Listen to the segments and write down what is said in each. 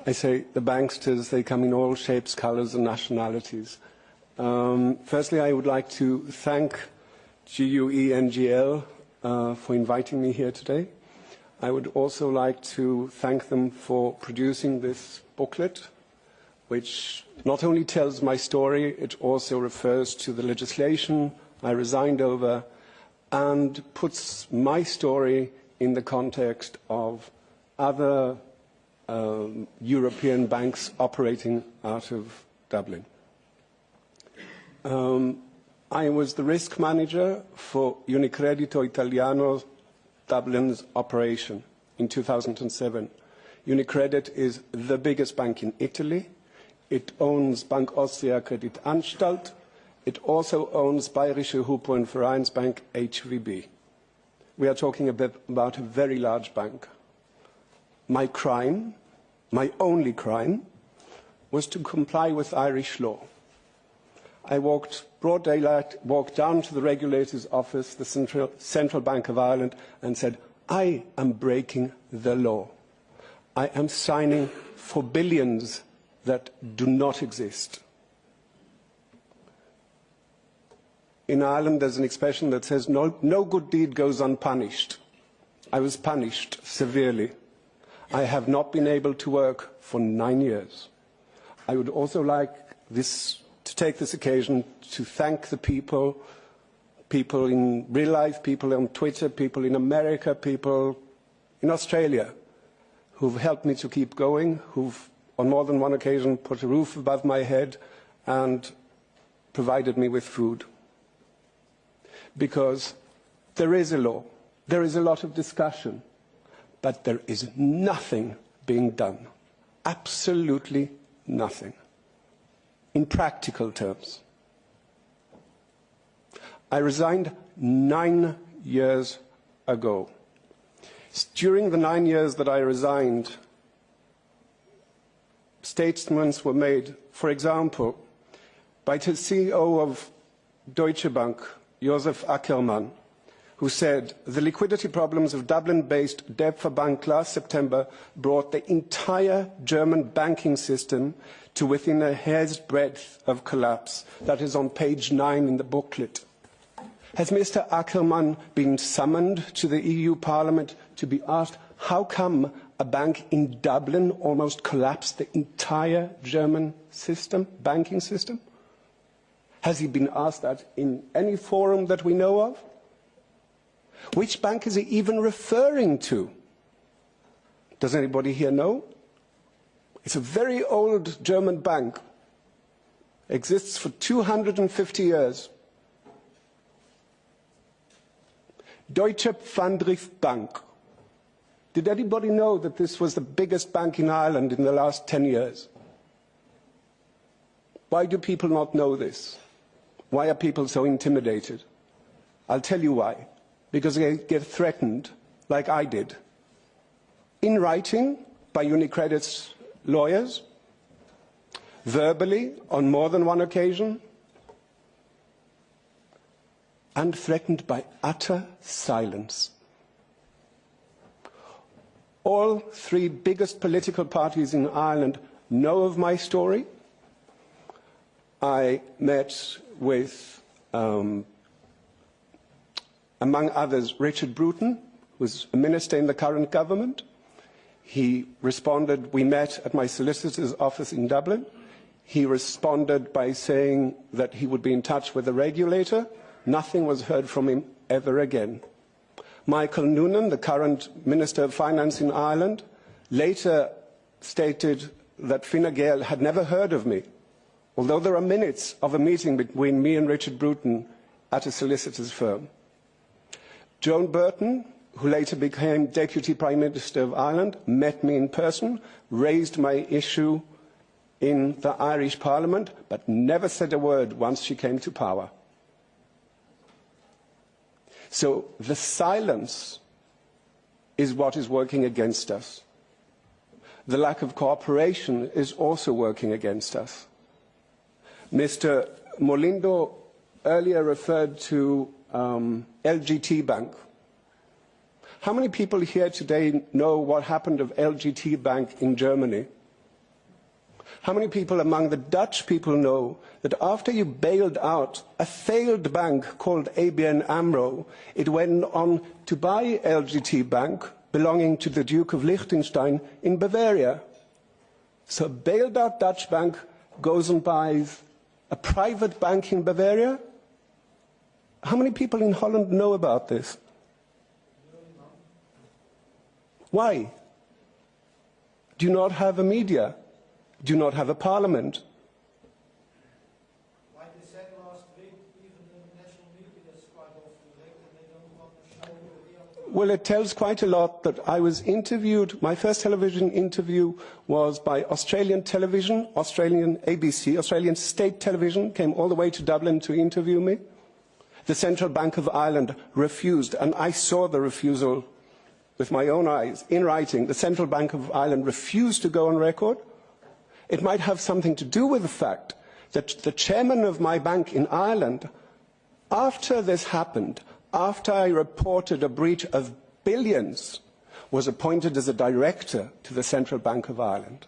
I say the banksters, they come in all shapes, colors and nationalities. Firstly, I would like to thank GUE-NGL for inviting me here today. I would also like to thank them for producing this booklet, which not only tells my story, it also refers to the legislation I resigned over and puts my story in the context of other European banks operating out of Dublin. I was the risk manager for Unicredito Italiano Dublin's operation in 2007. Unicredit is the biggest bank in Italy. It owns Bank Austria Kreditanstalt. It also owns Bayerische Hupo and Vereinsbank HVB. We are talking about a very large bank. My crime, my only crime, was to comply with Irish law. I walked broad daylight, walked down to the regulator's office, the Central Bank of Ireland, and said, I am breaking the law. I am signing for billions that do not exist. In Ireland, there's an expression that says, no good deed goes unpunished. I was punished severely. I have not been able to work for 9 years. I would also like to take this occasion to thank the people in real life, people on Twitter, people in America, people in Australia, who've helped me to keep going, who've on more than one occasion put a roof above my head and provided me with food. Because there is a law, there is a lot of discussion, but there is nothing being done, absolutely nothing, in practical terms. I resigned 9 years ago. During the 9 years that I resigned, statements were made, for example, by the CEO of Deutsche Bank, Josef Ackermann, who said, the liquidity problems of Dublin-based DEPFA Bank last September brought the entire German banking system to within a hair's breadth of collapse. That is on page 9 in the booklet. Has Mr. Ackermann been summoned to the EU Parliament to be asked how come a bank in Dublin almost collapsed the entire German system, banking system? Has he been asked that in any forum that we know of? Which bank is he even referring to? Does anybody here know? It's a very old German bank. Exists for 250 years. Deutsche Pfandbriefbank. Did anybody know that this was the biggest bank in Ireland in the last 10 years? Why do people not know this? Why are people so intimidated? I'll tell you why. Because they get threatened, like I did, in writing by Unicredit's lawyers, verbally on more than one occasion, and threatened by utter silence. All three biggest political parties in Ireland know of my story. I met with, among others, Richard Bruton, who's a minister in the current government. He responded, we met at my solicitor's office in Dublin. He responded by saying that he would be in touch with the regulator. Nothing was heard from him ever again. Michael Noonan, the current Minister of Finance in Ireland, later stated that Fine Gael had never heard of me, although there are minutes of a meeting between me and Richard Bruton at a solicitor's firm. Joan Burton, who later became Deputy Prime Minister of Ireland, met me in person, raised my issue in the Irish Parliament, but never said a word once she came to power. So the silence is what is working against us. The lack of cooperation is also working against us. Mr. Molindo earlier referred to LGT Bank. How many people here today know what happened of LGT Bank in Germany? How many people among the Dutch people know that after you bailed out a failed bank called ABN AMRO, it went on to buy LGT Bank, belonging to the Duke of Liechtenstein in Bavaria? So a bailed out Dutch bank goes and buys a private bank in Bavaria? How many people in Holland know about this? Why? Do you not have a media? Do you not have a parliament? Like they said last week, even the national media is quite often late and they don't want to show the other. Well, it tells quite a lot that I was interviewed. My first television interview was by Australian television, Australian ABC, Australian state television, came all the way to Dublin to interview me. The Central Bank of Ireland refused, and I saw the refusal with my own eyes, in writing. The Central Bank of Ireland refused to go on record. It might have something to do with the fact that the chairman of my bank in Ireland, after this happened, after I reported a breach of billions, was appointed as a director to the Central Bank of Ireland.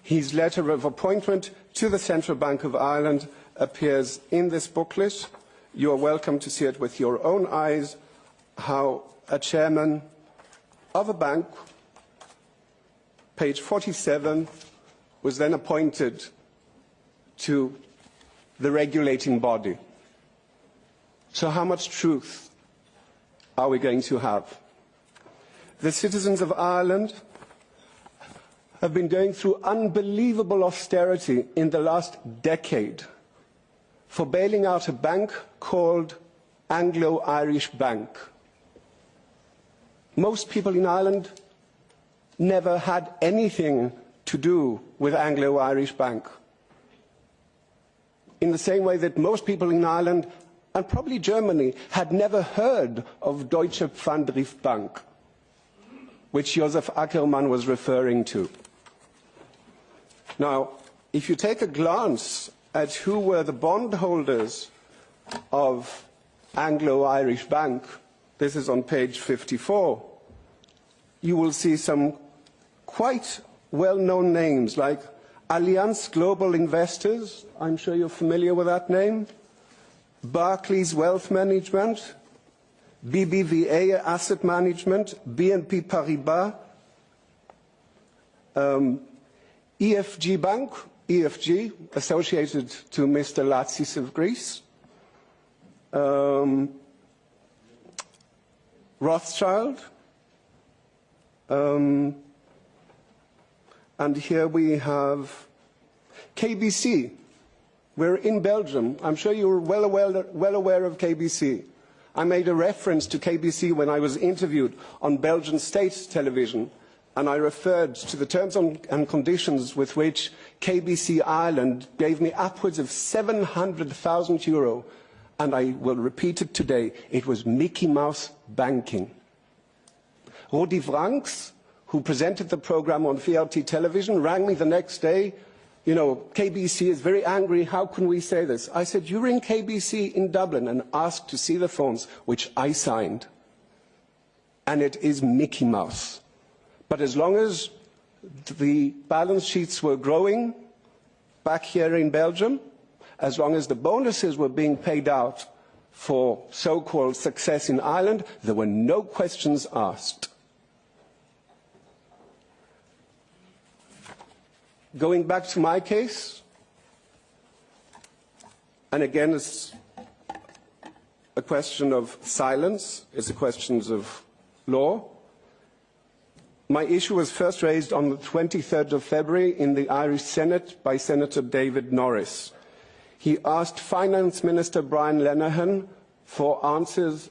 His letter of appointment to the Central Bank of Ireland appears in this booklet. You are welcome to see it with your own eyes, how a chairman of a bank, page 47, was then appointed to the regulating body. So how much truth are we going to have? The citizens of Ireland have been going through unbelievable austerity in the last decade for bailing out a bank called Anglo-Irish Bank. Most people in Ireland never had anything to do with Anglo-Irish Bank. In the same way that most people in Ireland, and probably Germany, had never heard of Deutsche Pfandbriefbank, which Josef Ackermann was referring to. Now, if you take a glance at who were the bondholders of Anglo-Irish Bank, this is on page 54, you will see some quite well-known names like Allianz Global Investors, I'm sure you're familiar with that name, Barclays Wealth Management, BBVA Asset Management, BNP Paribas, EFG Bank, EFG, associated to Mr. Latsis of Greece, Rothschild, and here we have KBC. We're in Belgium. I'm sure you're well aware of KBC. I made a reference to KBC when I was interviewed on Belgian state television, and I referred to the terms and conditions with which KBC Ireland gave me upwards of €700,000, and I will repeat it today. It was Mickey Mouse banking. Rudi Franks, who presented the program on VRT television, rang me the next day. You know, KBC is very angry. How can we say this? I said, you ring KBC in Dublin and ask to see the phones, which I signed. And it is Mickey Mouse. But as long as the balance sheets were growing back here in Belgium, as long as the bonuses were being paid out for so-called success in Ireland, there were no questions asked. Going back to my case, and again, it's a question of silence, it's a question of law. My issue was first raised on the 23rd of February in the Irish Senate by Senator David Norris. He asked Finance Minister Brian Lenihan for answers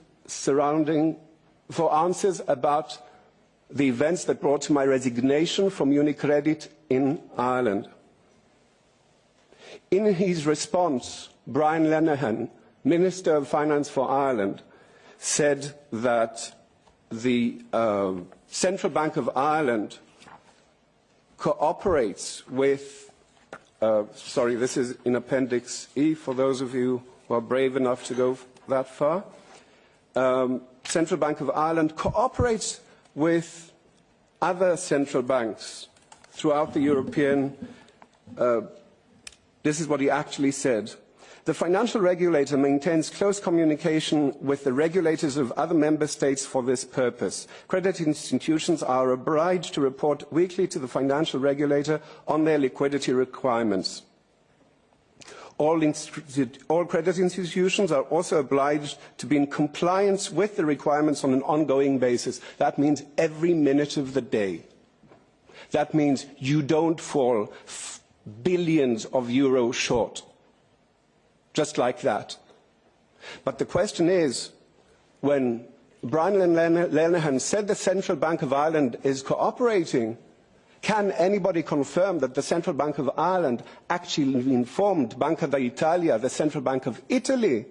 about the events that brought to my resignation from UniCredit in Ireland. In his response, Brian Lenihan, Minister of Finance for Ireland, said that the Central Bank of Ireland cooperates with, sorry, this is in Appendix E, for those of you who are brave enough to go that far. Central Bank of Ireland cooperates with other central banks throughout the European This is what he actually said. The financial regulator maintains close communication with the regulators of other member states for this purpose. Credit institutions are obliged to report weekly to the financial regulator on their liquidity requirements. All credit institutions are also obliged to be in compliance with the requirements on an ongoing basis. That means every minute of the day. That means you don't fall billions of euros short. Just like that. But the question is, when Brian Lenihan said the Central Bank of Ireland is cooperating, can anybody confirm that the Central Bank of Ireland actually informed Banca d'Italia, the Central Bank of Italy,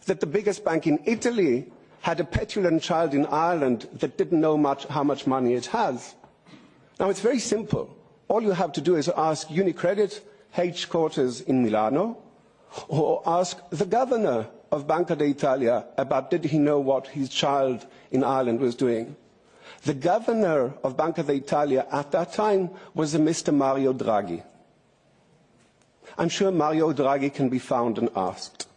that the biggest bank in Italy had a petulant child in Ireland that didn't know how much money it has? Now, it's very simple. All you have to do is ask UniCredit headquarters in Milano, or ask the governor of Banca d'Italia about did he know what his child in Ireland was doing. The governor of Banca d'Italia at that time was a Mr. Mario Draghi. I'm sure Mario Draghi can be found and asked.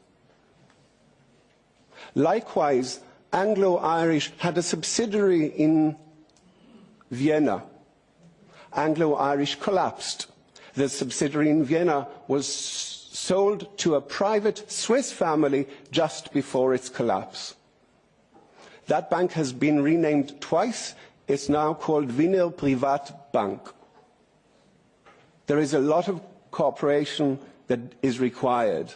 Likewise, Anglo-Irish had a subsidiary in Vienna. Anglo-Irish collapsed. The subsidiary in Vienna was sold to a private Swiss family just before its collapse. That bank has been renamed twice. It's now called Wiener Privatbank. There is a lot of cooperation that is required.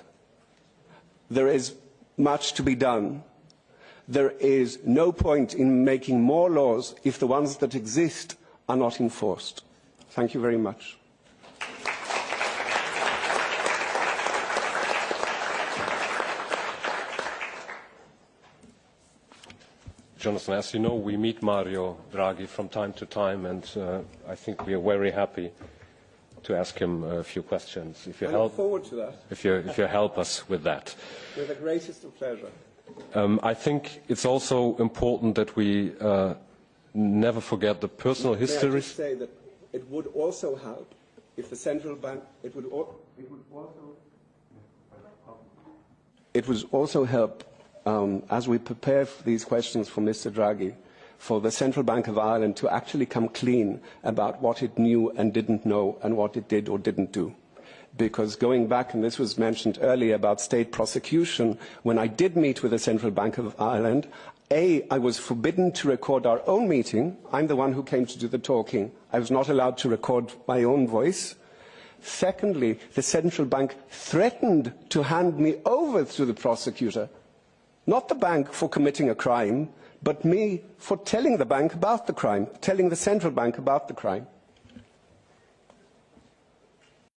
There is much to be done. There is no point in making more laws if the ones that exist are not enforced. Thank you very much. Jonathan, as you know, we meet Mario Draghi from time to time, and I think we are very happy to ask him a few questions. If you I look forward to that. If you help us with that. With the greatest of pleasure. I think it's also important that we never forget the personal history. May I just say that it would also help if the central bank. It would also help. As we prepare for these questions for Mr. Draghi, for the Central Bank of Ireland to actually come clean about what it knew and didn't know and what it did or didn't do. Because going back, and this was mentioned earlier about state prosecution, when I did meet with the Central Bank of Ireland, I was forbidden to record our own meeting. I'm the one who came to do the talking. I was not allowed to record my own voice. Secondly, the Central Bank threatened to hand me over to the prosecutor. Not the bank for committing a crime, but me for telling the bank about the crime, telling the central bank about the crime.